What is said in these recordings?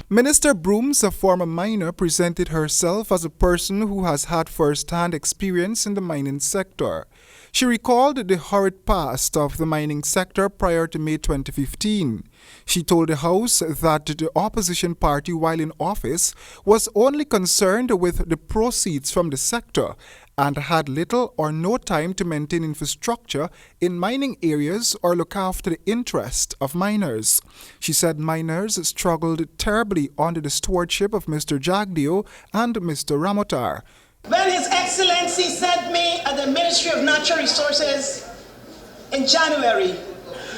Minister Broomes, a former miner, presented herself as a person who has had first-hand experience in the mining sector. She recalled the horrid past of the mining sector prior to May 2015. She told the House that the opposition party, while in office, was only concerned with the proceeds from the sector and had little or no time to maintain infrastructure in mining areas or look after the interest of miners. She said miners struggled terribly under the stewardship of Mr. Jagdeo and Mr. Ramotar. When His Excellency sent me at the Ministry of Natural Resources in January,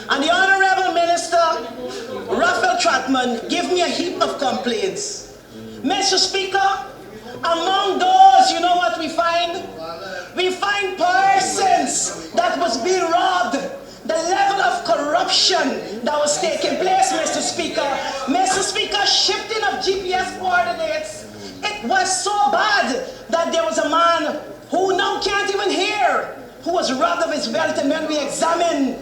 and the Honorable Minister, Raphael Trotman, gave me a heap of complaints. Mr. Speaker, among those, you know what we find? We find persons that was being robbed. The level of corruption that was taking place, Mr. Speaker. Mr. Speaker, shifting of GPS coordinates. It was so bad that there was a man who now can't even hear, who was robbed of his wealth. And when we examined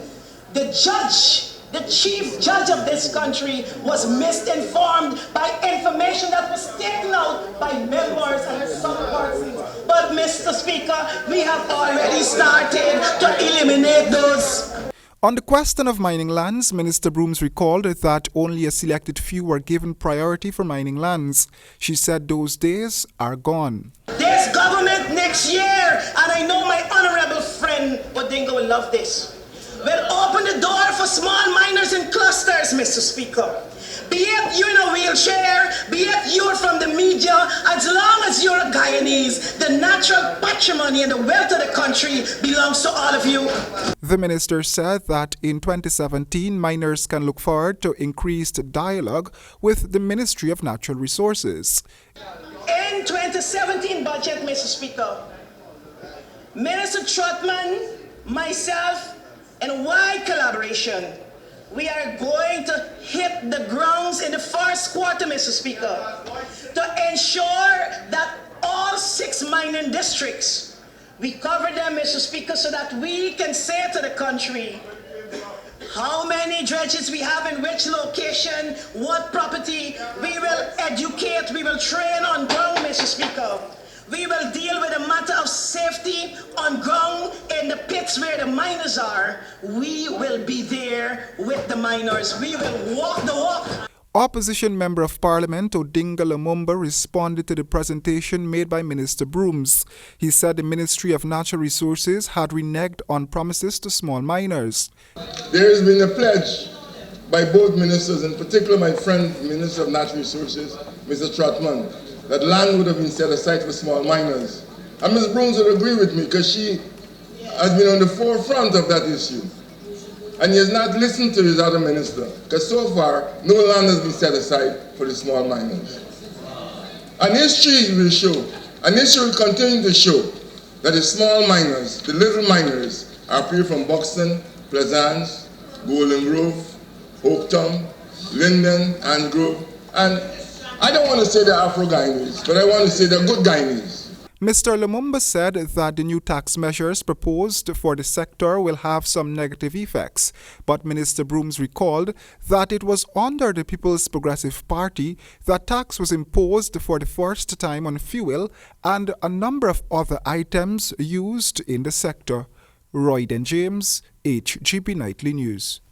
the judge, the chief judge of this country was misinformed by information that was taken out by members and some persons. But Mr. Speaker, we have already started to eliminate those. On the question of mining lands, Minister Broomes recalled that only a selected few were given priority for mining lands. She said those days are gone. There's government next year, and I know my honorable friend Odinga will love this. We'll open the door for small miners in clusters, Mr. Speaker. Be it you're in a wheelchair, be it you're from the media, as long as you're a Guyanese, the natural patrimony and the wealth of the country belongs to all of you. The minister said that in 2017, miners can look forward to increased dialogue with the Ministry of Natural Resources. In 2017 budget, Mr. Speaker, Minister Trotman, myself, in wide collaboration, we are going to hit the grounds in the first quarter, Mr. Speaker, to ensure that all 6 mining districts, we cover them, Mr. Speaker, so that we can say to the country how many dredges we have in which location, what property. We will educate, we will train on ground, Mr. Speaker. We will deal with the matter of safety on ground in the pits where the miners are. We will be there with the miners. We will walk the walk. Opposition Member of Parliament Odinga Lumumba responded to the presentation made by Minister Broomes. He said the Ministry of Natural Resources had reneged on promises to small miners. There has been a pledge by both ministers, in particular my friend, Minister of Natural Resources, Mr. Trotman, that land would have been set aside for small miners. And Ms. Broomes would agree with me because she has been on the forefront of that issue. And he has not listened to his other minister, because so far, no land has been set aside for the small miners. And history will show, and history will continue to show, that the small miners, the little miners, are people from Buxton, Plaisance, Golden Grove, Oaktown, Linden, and Grove. And I don't want to say they're Afro-Guyanese, but I want to say they're good Guyanese. Mr. Lumumba said that the new tax measures proposed for the sector will have some negative effects, but Minister Broomes recalled that it was under the People's Progressive Party that tax was imposed for the first time on fuel and a number of other items used in the sector. Royden James, HGP Nightly News.